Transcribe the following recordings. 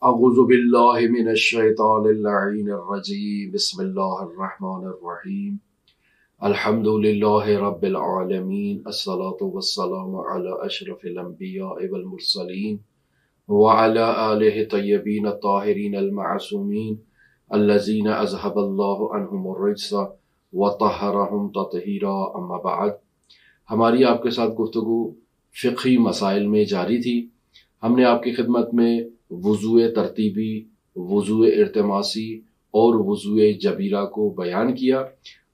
اعوذ باللہ من الشیطان اللعین الرجیم بسم اللہ الرحمن الرحیم الحمد للہ رب العالمین الصلاة والسلام علی اشرف الانبیاء والمرسلین وعلی آلہ طیبین الطاہرین المعصومین الذین اذهب اللہ عنہم الرجس وطہرہم تطہیرا اما بعد۔ ہماری آپ کے ساتھ گفتگو فقہی مسائل میں جاری تھی۔ ہم نے آپ کی خدمت میں وضوء ترتیبی، وضوء ارتماسی اور وضوء جبیرہ کو بیان کیا۔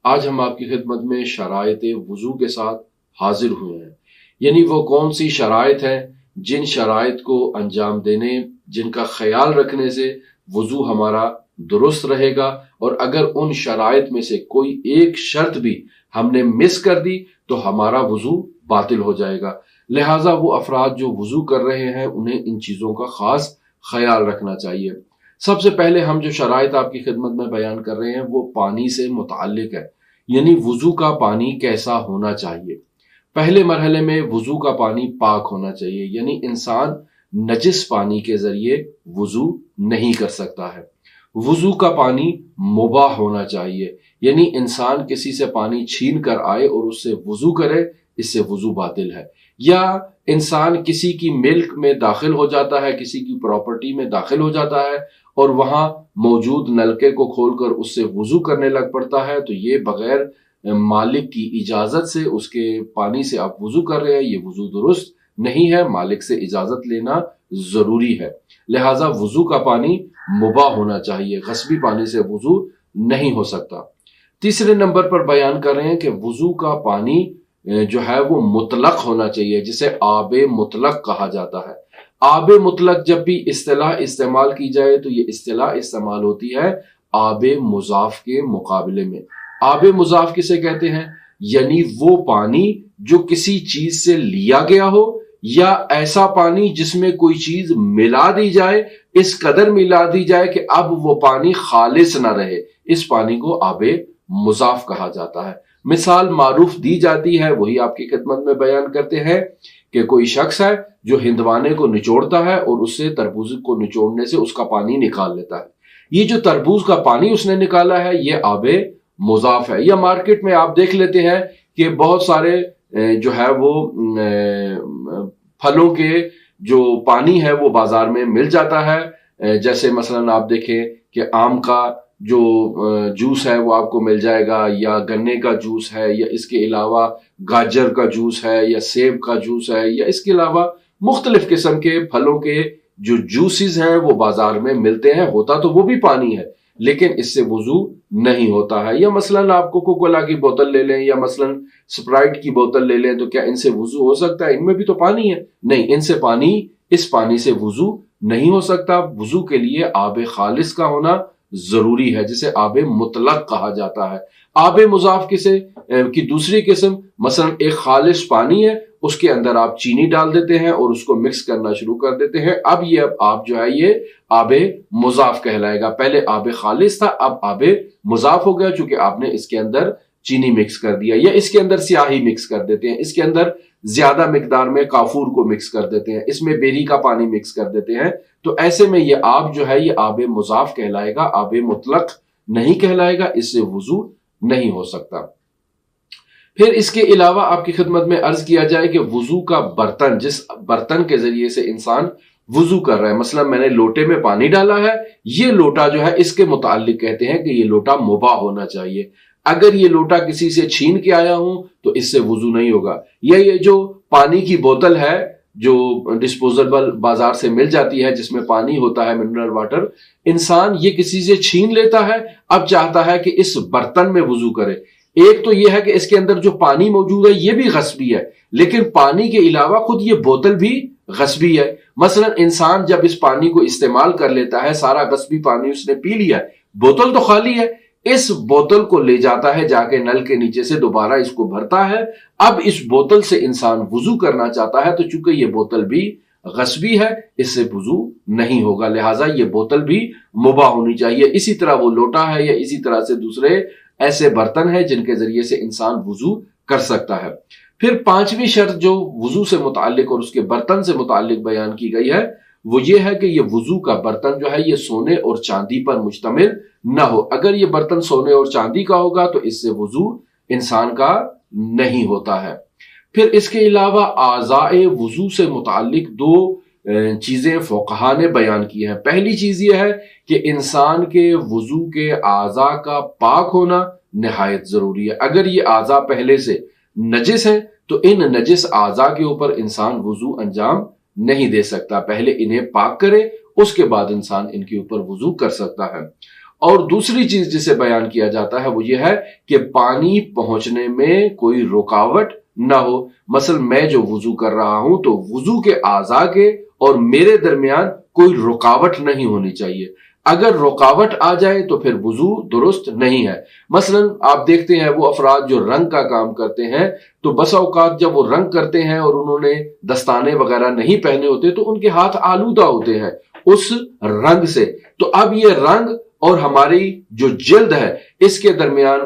آج ہم آپ کی خدمت میں شرائط وضوء کے ساتھ حاضر ہوئے ہیں، یعنی وہ کون سی شرائط ہیں جن شرائط کو انجام دینے، جن کا خیال رکھنے سے وضوء ہمارا درست رہے گا، اور اگر ان شرائط میں سے کوئی ایک شرط بھی ہم نے مس کر دی تو ہمارا وضوء باطل ہو جائے گا۔ لہٰذا وہ افراد جو وضوء کر رہے ہیں انہیں ان چیزوں کا خاص خیال رکھنا چاہیے۔ سب سے پہلے ہم جو شرائط آپ کی خدمت میں بیان کر رہے ہیں وہ پانی سے متعلق ہے، یعنی وضوء کا پانی کیسا ہونا چاہیے۔ پہلے مرحلے میں وضوء کا پانی پاک ہونا چاہیے، یعنی انسان نجس پانی کے ذریعے وضوء نہیں کر سکتا ہے۔ وضوء کا پانی مباح ہونا چاہیے، یعنی انسان کسی سے پانی چھین کر آئے اور اس سے وضوء کرے، اس سے وضوء باطل ہے۔ یا انسان کسی کی ملک میں داخل ہو جاتا ہے، کسی کی پراپرٹی میں داخل ہو جاتا ہے اور وہاں موجود نلکے کو کھول کر اس سے وضوء کرنے لگ پڑتا ہے، تو یہ بغیر مالک کی اجازت سے اس کے پانی سے آپ وضوء کر رہے ہیں، یہ وضوء درست نہیں ہے، مالک سے اجازت لینا ضروری ہے۔ لہٰذا وضوء کا پانی مباح ہونا چاہیے، غصبی پانی سے وضوء نہیں ہو سکتا۔ تیسرے نمبر پر بیان کر رہے ہیں کہ وضوء کا پانی جو ہے وہ مطلق ہونا چاہیے، جسے آب مطلق کہا جاتا ہے۔ آب مطلق جب بھی اصطلاح استعمال کی جائے تو یہ اصطلاح استعمال ہوتی ہے آب مضاف کے مقابلے میں۔ آب مضاف کسے کہتے ہیں؟ یعنی وہ پانی جو کسی چیز سے لیا گیا ہو، یا ایسا پانی جس میں کوئی چیز ملا دی جائے، اس قدر ملا دی جائے کہ اب وہ پانی خالص نہ رہے، اس پانی کو آب مضاف کہا جاتا ہے۔ مثال معروف دی جاتی ہے، وہی آپ کی خدمت میں بیان کرتے ہیں کہ کوئی شخص ہے جو ہندوانے کو نچوڑتا ہے اور اس سے تربوز کو نچوڑنے سے اس کا پانی نکال لیتا ہے۔ یہ جو تربوز کا پانی اس نے نکالا ہے یہ آب مضاف ہے۔ یا مارکیٹ میں آپ دیکھ لیتے ہیں کہ بہت سارے جو ہے وہ پھلوں کے جو پانی ہے وہ بازار میں مل جاتا ہے، جیسے مثلا آپ دیکھیں کہ آم کا جو جوس ہے وہ آپ کو مل جائے گا، یا گنے کا جوس ہے، یا اس کے علاوہ گاجر کا جوس ہے، یا سیب کا جوس ہے، یا اس کے علاوہ مختلف قسم کے پھلوں کے جو جوسز ہیں وہ بازار میں ملتے ہیں۔ ہوتا تو وہ بھی پانی ہے لیکن اس سے وضو نہیں ہوتا ہے۔ یا مثلا آپ کوکو کولا کی بوتل لے لیں، یا مثلا سپرائٹ کی بوتل لے لیں، تو کیا ان سے وضو ہو سکتا ہے؟ ان میں بھی تو پانی ہے، نہیں، اس پانی سے وضو نہیں ہو سکتا۔ وضو کے لیے آب خالص کا ہونا ضروری ہے، جسے آب مطلق کہا جاتا ہے۔ آب مضاف کی دوسری قسم مثلا ایک خالص پانی ہے، اس کے اندر آپ چینی ڈال دیتے ہیں اور اس کو مکس کرنا شروع کر دیتے ہیں، اب یہ آپ جو ہے یہ آب مضاف کہلائے گا۔ پہلے آب خالص تھا، اب آب مضاف ہو گیا چونکہ آپ نے اس کے اندر چینی مکس کر دیا، یا اس کے اندر سیاہی مکس کر دیتے ہیں، اس کے اندر زیادہ مقدار میں کافور کو مکس کر دیتے ہیں، اس میں بیری کا پانی مکس کر دیتے ہیں، تو ایسے میں یہ آب جو ہے یہ آب مضاف کہلائے گا، آب مطلق نہیں کہلائے گا، اس سے وضو نہیں ہو سکتا۔ پھر اس کے علاوہ آپ کی خدمت میں عرض کیا جائے کہ وضو کا برتن، جس برتن کے ذریعے سے انسان وضو کر رہا ہے، مثلا میں نے لوٹے میں پانی ڈالا ہے، یہ لوٹا جو ہے اس کے متعلق کہتے ہیں کہ یہ لوٹا مباح ہونا چاہیے۔ اگر یہ لوٹا کسی سے چھین کے آیا ہوں تو اس سے وضو نہیں ہوگا۔ یا یہ جو پانی کی بوتل ہے جو ڈسپوزیبل بازار سے مل جاتی ہے جس میں پانی ہوتا ہے، منرل واٹر، انسان یہ کسی سے چھین لیتا ہے، اب چاہتا ہے کہ اس برتن میں وضو کرے۔ ایک تو یہ ہے کہ اس کے اندر جو پانی موجود ہے یہ بھی غصبی ہے، لیکن پانی کے علاوہ خود یہ بوتل بھی غصبی ہے۔ مثلا انسان جب اس پانی کو استعمال کر لیتا ہے، سارا غصبی پانی اس نے پی لیا ہے، بوتل تو خالی ہے، اس بوتل کو لے جاتا ہے، جا کے نل کے نیچے سے دوبارہ اس کو بھرتا ہے، اب اس بوتل سے انسان وضو کرنا چاہتا ہے، تو چونکہ یہ بوتل بھی غصبی ہے اس سے وضو نہیں ہوگا، لہٰذا یہ بوتل بھی مباح ہونی چاہیے۔ اسی طرح وہ لوٹا ہے، یا اسی طرح سے دوسرے ایسے برتن ہیں جن کے ذریعے سے انسان وضو کر سکتا ہے۔ پھر پانچویں شرط جو وضو سے متعلق اور اس کے برتن سے متعلق بیان کی گئی ہے وہ یہ ہے کہ یہ وضو کا برتن جو ہے یہ سونے اور چاندی پر مشتمل نہ ہو۔ اگر یہ برتن سونے اور چاندی کا ہوگا تو اس سے وضو انسان کا نہیں ہوتا ہے۔ پھر اس کے علاوہ اعضاء وضو سے متعلق دو چیزیں فقہا نے بیان کی ہیں۔ پہلی چیز یہ ہے کہ انسان کے وضو کے اعضاء کا پاک ہونا نہایت ضروری ہے۔ اگر یہ اعضاء پہلے سے نجس ہیں تو ان نجس اعضاء کے اوپر انسان وضو انجام نہیں دے سکتا، پہلے انہیں پاک کرے اس کے بعد انسان ان کے اوپر وضو کر سکتا ہے۔ اور دوسری چیز جسے بیان کیا جاتا ہے وہ یہ ہے کہ پانی پہنچنے میں کوئی رکاوٹ نہ ہو۔ مثلا میں جو وضو کر رہا ہوں تو وضو کے اعضاء کے اور میرے درمیان کوئی رکاوٹ نہیں ہونی چاہیے۔ اگر رکاوٹ آ جائے تو پھر وضو درست نہیں ہے۔ مثلا آپ دیکھتے ہیں وہ افراد جو رنگ کا کام کرتے ہیں تو بسا اوقات جب وہ رنگ کرتے ہیں اور انہوں نے دستانے وغیرہ نہیں پہنے ہوتے تو ان کے ہاتھ آلودہ ہوتے ہیں اس رنگ سے، تو اب یہ رنگ اور ہماری جو جلد ہے اس کے درمیان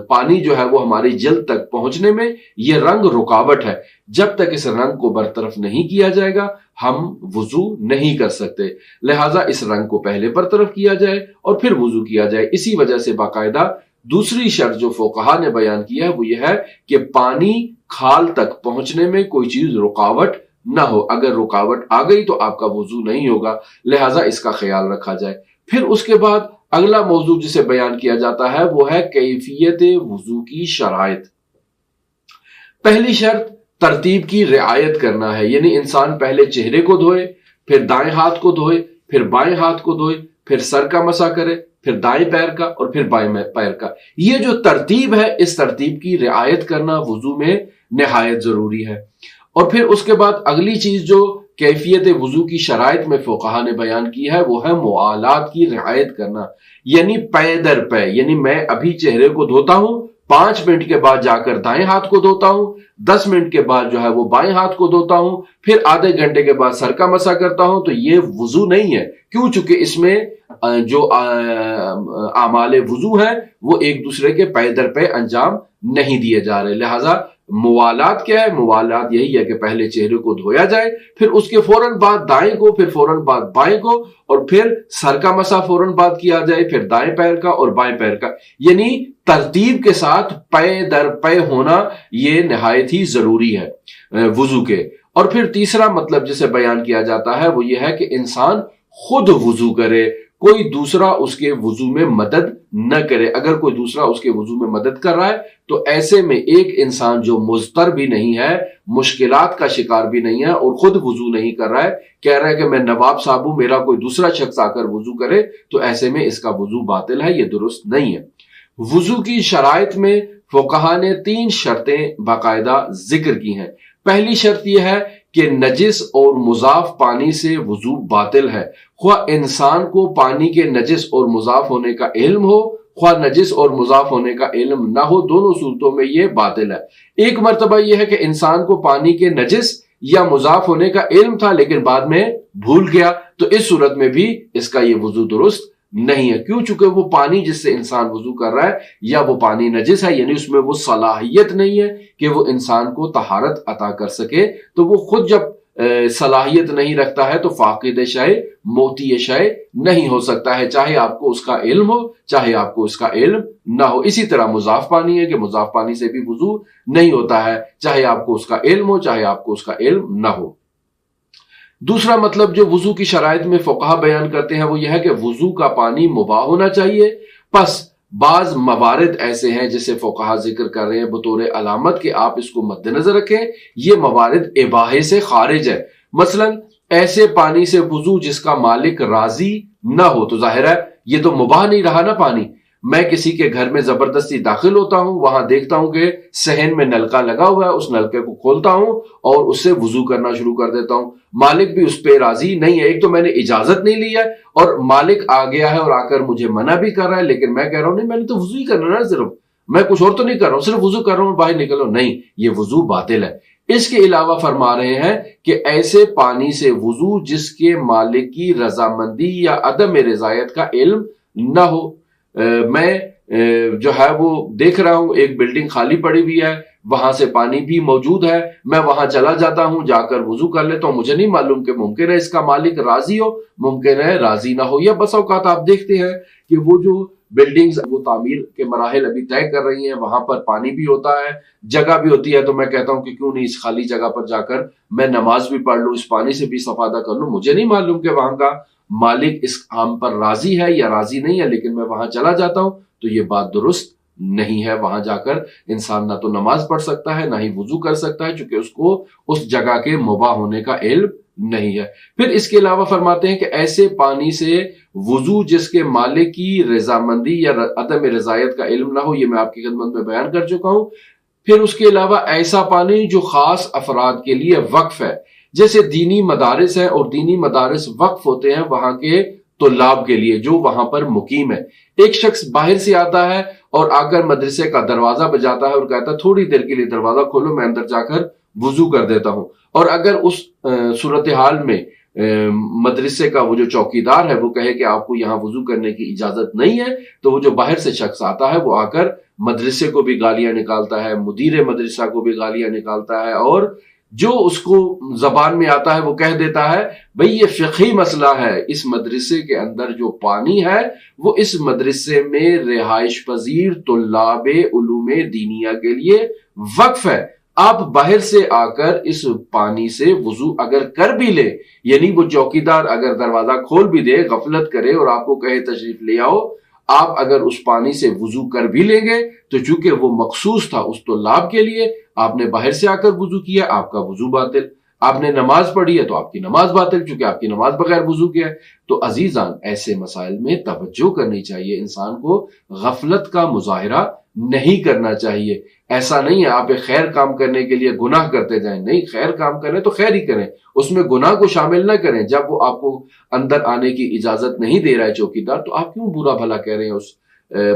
پانی جو ہے وہ ہماری جلد تک پہنچنے میں یہ رنگ رکاوٹ ہے۔ جب تک اس رنگ کو برطرف نہیں کیا جائے گا ہم وضو نہیں کر سکتے، لہٰذا اس رنگ کو پہلے برطرف کیا جائے اور پھر وضو کیا جائے۔ اسی وجہ سے باقاعدہ دوسری شرط جو فقہا نے بیان کیا ہے وہ یہ ہے کہ پانی کھال تک پہنچنے میں کوئی چیز رکاوٹ نہ ہو۔ اگر رکاوٹ آ گئی تو آپ کا وضو نہیں ہوگا، لہٰذا اس کا خیال رکھا جائے۔ پھر اس کے بعد اگلا موضوع جسے بیان کیا جاتا ہے وہ ہے کیفیت وضو کی شرائط۔ پہلی شرط ترتیب کی رعایت کرنا ہے، یعنی انسان پہلے چہرے کو دھوئے، پھر دائیں ہاتھ کو دھوئے، پھر بائیں ہاتھ کو دھوئے، پھر سر کا مسح کرے، پھر دائیں پیر کا اور پھر بائیں پیر کا۔ یہ جو ترتیب ہے اس ترتیب کی رعایت کرنا وضو میں نہایت ضروری ہے۔ اور پھر اس کے بعد اگلی چیز جو کیفیت وضو کی شرائط میں فقہا نے بیان کی ہے وہ ہے موالات کی رعایت کرنا، یعنی پے در پے، یعنی میں ابھی چہرے کو دھوتا ہوں، 5 منٹ کے بعد جا کر دائیں ہاتھ کو دھوتا ہوں، 10 منٹ کے بعد جو ہے وہ بائیں ہاتھ کو دھوتا ہوں، پھر آدھے گھنٹے کے بعد سر کا مسح کرتا ہوں، تو یہ وضو نہیں ہے۔ کیوں؟ چونکہ اس میں جو اعمال وضو ہیں وہ ایک دوسرے کے پے در پے انجام نہیں دیے جا رہے، لہٰذا موالات کیا ہے؟ موالات یہی ہے کہ پہلے چہرے کو دھویا جائے، پھر اس کے فوراً بعد دائیں کو، پھر فوراً بعد بائیں کو، اور پھر سر کا مسح فوراً بعد کیا جائے، پھر دائیں پیر کا اور بائیں پیر کا، یعنی ترتیب کے ساتھ پے در پے ہونا یہ نہایت ہی ضروری ہے وضو کے۔ اور پھر تیسرا مطلب جسے بیان کیا جاتا ہے وہ یہ ہے کہ انسان خود وضو کرے، کوئی دوسرا اس کے وضو میں مدد نہ کرے۔ اگر کوئی دوسرا اس کے وضو میں مدد کر رہا ہے تو ایسے میں ایک انسان جو مضطر بھی نہیں ہے، مشکلات کا شکار بھی نہیں ہے اور خود وضو نہیں کر رہا ہے، کہہ رہا ہے کہ میں نواب صاحب ہوں، میرا کوئی دوسرا شخص آ کر وضو کرے، تو ایسے میں اس کا وضو باطل ہے، یہ درست نہیں ہے۔ وضو کی شرائط میں فقہا نے 3 شرطیں باقاعدہ ذکر کی ہیں۔ پہلی شرط یہ ہے کہ نجس اور مضاف پانی سے وضو باطل ہے، خواہ انسان کو پانی کے نجس اور مضاف ہونے کا علم ہو، خواہ نجس اور مضاف ہونے کا علم نہ ہو، دونوں صورتوں میں یہ باطل ہے۔ ایک مرتبہ یہ ہے کہ انسان کو پانی کے نجس یا مضاف ہونے کا علم تھا لیکن بعد میں بھول گیا، تو اس صورت میں بھی اس کا یہ وضو درست نہیں ہے۔ کیوں؟ چونکہ وہ پانی جس سے انسان وضو کر رہا ہے یا وہ پانی نجس ہے، یعنی اس میں وہ صلاحیت نہیں ہے کہ وہ انسان کو طہارت عطا کر سکے، تو وہ خود جب صلاحیت نہیں رکھتا ہے تو فاقد شے موتی شے نہیں ہو سکتا ہے، چاہے آپ کو اس کا علم ہو چاہے آپ کو اس کا علم نہ ہو۔ اسی طرح مضاف پانی ہے کہ مضاف پانی سے بھی وضو نہیں ہوتا ہے، چاہے آپ کو اس کا علم ہو چاہے آپ کو اس کا علم نہ ہو۔ دوسرا مطلب جو وضو کی شرائط میں فقہا بیان کرتے ہیں وہ یہ ہے کہ وضو کا پانی مباح ہونا چاہیے۔ پس بعض موارد ایسے ہیں جسے فقہا ذکر کر رہے ہیں بطور علامت کہ آپ اس کو مد نظر رکھیں، یہ موارد اباحے سے خارج ہے۔ مثلا ایسے پانی سے وضو جس کا مالک راضی نہ ہو، تو ظاہر ہے یہ تو مباح نہیں رہا نا پانی۔ میں کسی کے گھر میں زبردستی داخل ہوتا ہوں، وہاں دیکھتا ہوں کہ صحن میں نلکا لگا ہوا ہے، اس نلکے کو کھولتا ہوں اور اس سے وضو کرنا شروع کر دیتا ہوں، مالک بھی اس پہ راضی نہیں ہے۔ ایک تو میں نے اجازت نہیں لی ہے اور مالک آ گیا ہے اور آ کر مجھے منع بھی کر رہا ہے، لیکن میں کہہ رہا ہوں نہیں، میں نے تو وضو ہی کرنا نا، صرف میں کچھ اور تو نہیں کر رہا ہوں، صرف وضو کر رہا ہوں، باہر نکلو، نہیں، یہ وضو باطل ہے۔ اس کے علاوہ فرما رہے ہیں کہ ایسے پانی سے وضو جس کے مالک کی رضامندی یا عدم رضایت کا علم نہ ہو۔ میں جو ہے وہ دیکھ رہا ہوں ایک بلڈنگ خالی پڑی ہوئی ہے، وہاں سے پانی بھی موجود ہے، میں وہاں چلا جاتا ہوں، جا کر وضو کر لیتا ہوں، مجھے نہیں معلوم کہ ممکن ہے اس کا مالک راضی ہو، ممکن ہے راضی نہ ہو، یا بس اوقات آپ دیکھتے ہیں کہ وہ جو بلڈنگز وہ تعمیر کے مراحل ابھی طے کر رہی ہیں، وہاں پر پانی بھی ہوتا ہے، جگہ بھی ہوتی ہے، تو میں کہتا ہوں کہ کیوں نہیں اس خالی جگہ پر جا کر میں نماز بھی پڑھ لوں، اس پانی سے بھی استفادہ کر لوں، مجھے نہیں معلوم کہ وہاں کا مالک اس کام پر راضی ہے یا راضی نہیں ہے، لیکن میں وہاں چلا جاتا ہوں، تو یہ بات درست نہیں ہے۔ وہاں جا کر انسان نہ تو نماز پڑھ سکتا ہے، نہ ہی وضو کر سکتا ہے، چونکہ اس کو اس جگہ کے مباح ہونے کا علم نہیں ہے۔ پھر اس کے علاوہ فرماتے ہیں کہ ایسے پانی سے وضو جس کے مالک کی رضامندی یا عدم رضایت کا علم نہ ہو، یہ میں آپ کی خدمت میں بیان کر چکا ہوں۔ پھر اس کے علاوہ ایسا پانی جو خاص افراد کے لیے وقف ہے، جیسے دینی مدارس ہیں، اور دینی مدارس وقف ہوتے ہیں وہاں کے طلاب کے لیے جو وہاں پر مقیم ہے۔ ایک شخص باہر سے آتا ہے اور آ کر مدرسے کا دروازہ بجاتا ہے اور کہتا ہے تھوڑی دیر کے لیے دروازہ کھولو، میں اندر جا کر وضو کر دیتا ہوں، اور اگر اس صورتحال میں مدرسے کا وہ جو چوکیدار ہے وہ کہے کہ آپ کو یہاں وضو کرنے کی اجازت نہیں ہے، تو وہ جو باہر سے شخص آتا ہے وہ آ کر مدرسے کو بھی گالیاں نکالتا ہے، مدیر مدرسہ کو بھی گالیاں نکالتا ہے، اور جو اس کو زبان میں آتا ہے وہ کہہ دیتا ہے بھئی یہ فقہی مسئلہ ہے، اس مدرسے کے اندر جو پانی ہے وہ اس مدرسے میں رہائش پذیر طلاب علوم دینیہ کے لیے وقف ہے، آپ باہر سے آ کر اس پانی سے وضو اگر کر بھی لے، یعنی وہ چوکیدار اگر دروازہ کھول بھی دے، غفلت کرے اور آپ کو کہے تشریف لے آؤ، آپ اگر اس پانی سے وضو کر بھی لیں گے تو چونکہ وہ مخصوص تھا اس طلاب کے لیے، آپ نے باہر سے آ کر وضو کیا، آپ کا وضو باطل، آپ نے نماز پڑھی ہے تو آپ کی نماز باطل، چونکہ آپ کی نماز بغیر وضو کیا ہے۔ تو عزیزان ایسے مسائل میں توجہ کرنی چاہیے، انسان کو غفلت کا مظاہرہ نہیں کرنا چاہیے۔ ایسا نہیں ہے آپ ایک خیر کام کرنے کے لیے گناہ کرتے جائیں، نہیں، خیر کام کریں تو خیر ہی کریں، اس میں گناہ کو شامل نہ کریں۔ جب وہ آپ کو اندر آنے کی اجازت نہیں دے رہا ہے چوکیدار، تو آپ کیوں برا بھلا کہہ رہے ہیں اس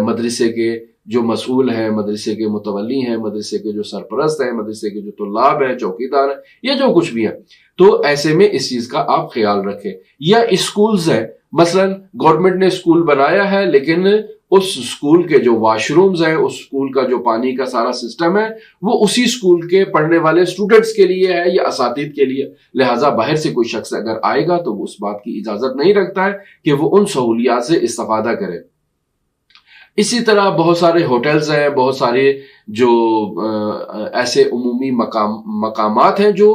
مدرسے کے جو مسئول ہیں، مدرسے کے متولی ہیں، مدرسے کے جو سرپرست ہیں، مدرسے کے جو طلاب ہیں، چوکیدار ہیں، یا جو کچھ بھی ہیں۔ تو ایسے میں اس چیز کا آپ خیال رکھیں۔ یا اسکولز ہیں، مثلا گورنمنٹ نے اسکول بنایا ہے لیکن اس اسکول کے جو واش رومز ہیں، اس اسکول کا جو پانی کا سارا سسٹم ہے وہ اسی اسکول کے پڑھنے والے اسٹوڈنٹس کے لیے ہے یا اساتذہ کے لیے، لہٰذا باہر سے کوئی شخص اگر آئے گا تو وہ اس بات کی اجازت نہیں رکھتا ہے کہ وہ ان سہولیات سے استفادہ کرے۔ اسی طرح بہت سارے ہوٹلز ہیں، بہت سارے جو ایسے عمومی مقامات ہیں جو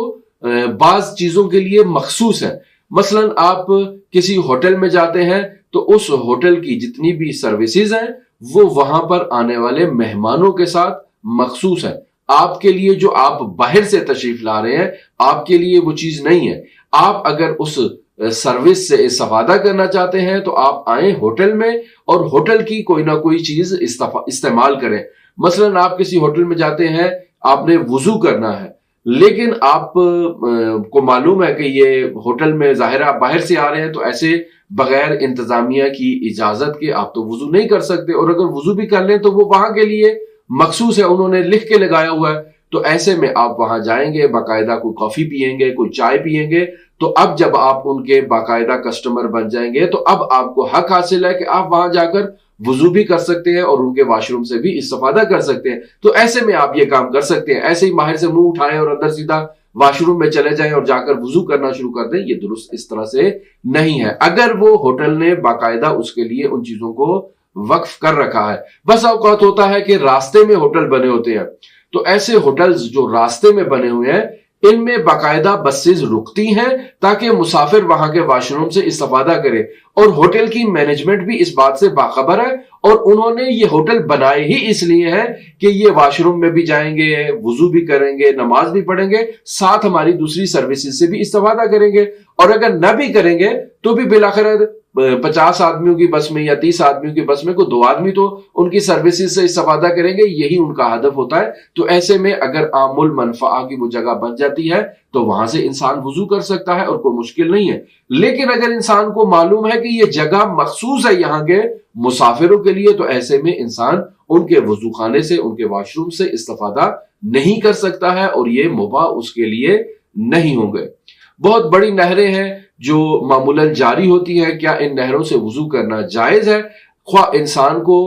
بعض چیزوں کے لیے مخصوص ہیں۔ مثلا آپ کسی ہوٹل میں جاتے ہیں تو اس ہوٹل کی جتنی بھی سروسز ہیں وہ وہاں پر آنے والے مہمانوں کے ساتھ مخصوص ہے۔ آپ کے لیے جو آپ باہر سے تشریف لا رہے ہیں آپ کے لیے وہ چیز نہیں ہے۔ آپ اگر اس سروس سے استفادہ کرنا چاہتے ہیں تو آپ آئیں ہوٹل میں اور ہوٹل کی کوئی نہ کوئی چیز استعمال کریں۔ مثلا آپ کسی ہوٹل میں جاتے ہیں، آپ نے وضو کرنا ہے، لیکن آپ کو معلوم ہے کہ یہ ہوٹل میں ظاہر آپ باہر سے آ رہے ہیں، تو ایسے بغیر انتظامیہ کی اجازت کے آپ تو وضو نہیں کر سکتے، اور اگر وضو بھی کر لیں تو وہ وہاں کے لیے مخصوص ہے، انہوں نے لکھ کے لگایا ہوا ہے۔ تو ایسے میں آپ وہاں جائیں گے، باقاعدہ کوئی کافی پئیں گے، کوئی چائے پئیں گے، تو اب جب آپ ان کے باقاعدہ کسٹمر بن جائیں گے تو اب آپ کو حق حاصل ہے کہ آپ وہاں جا کر وضو بھی کر سکتے ہیں اور ان کے واش روم سے بھی استفادہ کر سکتے ہیں۔ تو ایسے میں آپ یہ کام کر سکتے ہیں، ایسے ہی باہر سے منہ اٹھائیں اور اندر سیدھا واش روم میں چلے جائیں اور جا کر وضو کرنا شروع کر دیں، یہ درست اس طرح سے نہیں ہے۔ اگر وہ ہوٹل نے باقاعدہ اس کے لیے ان چیزوں کو وقف کر رکھا ہے، بس اوقات ہوتا ہے کہ راستے میں ہوٹل بنے ہوتے ہیں، تو ایسے ہوٹلز جو راستے میں بنے ہوئے ہیں ان میں باقاعدہ بسز رکتی ہیں تاکہ مسافر وہاں کے واش روم سے استفادہ کرے، اور ہوٹل کی مینجمنٹ بھی اس بات سے باخبر ہے، اور انہوں نے یہ ہوٹل بنائے ہی اس لیے ہیں کہ یہ واش روم میں بھی جائیں گے، وضو بھی کریں گے، نماز بھی پڑھیں گے، ساتھ ہماری دوسری سروسز سے بھی استفادہ کریں گے، اور اگر نہ بھی کریں گے تو بھی بالآخر 50 آدمیوں کی بس میں یا 30 آدمیوں کی بس میں کوئی 2 آدمی تو ان کی سروسز سے استفادہ کریں گے، یہی ان کا ہدف ہوتا ہے۔ تو ایسے میں اگر عام المنفعہ کی وہ جگہ بن جاتی ہے تو وہاں سے انسان وضو کر سکتا ہے اور کوئی مشکل نہیں ہے۔ لیکن اگر انسان کو معلوم ہے کہ یہ جگہ مخصوص ہے یہاں کے مسافروں کے لیے، تو ایسے میں انسان ان کے وضو خانے سے، ان کے واش روم سے استفادہ نہیں کر سکتا ہے، اور یہ مباح اس کے لیے نہیں ہوں گے۔ بہت بڑی نہریں ہیں جو معمولاً جاری ہوتی ہیں، کیا ان نہروں سے وضو کرنا جائز ہے؟ خواہ انسان کو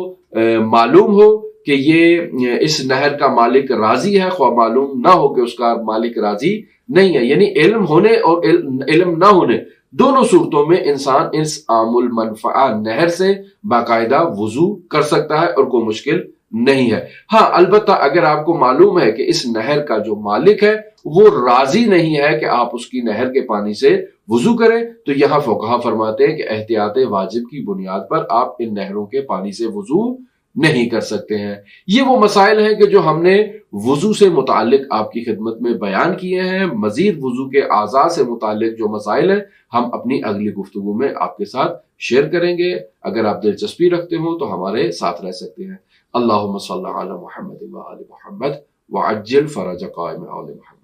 معلوم ہو کہ یہ اس نہر کا مالک راضی ہے، خواہ معلوم نہ ہو کہ اس کا مالک راضی نہیں ہے۔ یعنی علم ہونے اور علم نہ ہونے دونوں صورتوں میں انسان اس عام المنفعہ نہر سے باقاعدہ وضو کر سکتا ہے اور کوئی مشکل نہیں ہے۔ ہاں البتہ اگر آپ کو معلوم ہے کہ اس نہر کا جو مالک ہے وہ راضی نہیں ہے کہ آپ اس کی نہر کے پانی سے وضو کریں، تو یہاں فقہا فرماتے ہیں کہ احتیاط واجب کی بنیاد پر آپ ان نہروں کے پانی سے وضو نہیں کر سکتے ہیں۔ یہ وہ مسائل ہیں کہ جو ہم نے وضو سے متعلق آپ کی خدمت میں بیان کیے ہیں۔ مزید وضو کے اعضاء سے متعلق جو مسائل ہیں ہم اپنی اگلی گفتگو میں آپ کے ساتھ شیئر کریں گے۔ اگر آپ دلچسپی رکھتے ہوں تو ہمارے ساتھ رہ سکتے ہیں۔ اللہم صلی علی محمد و آل محمد وعجل فرج قائم آل محمد۔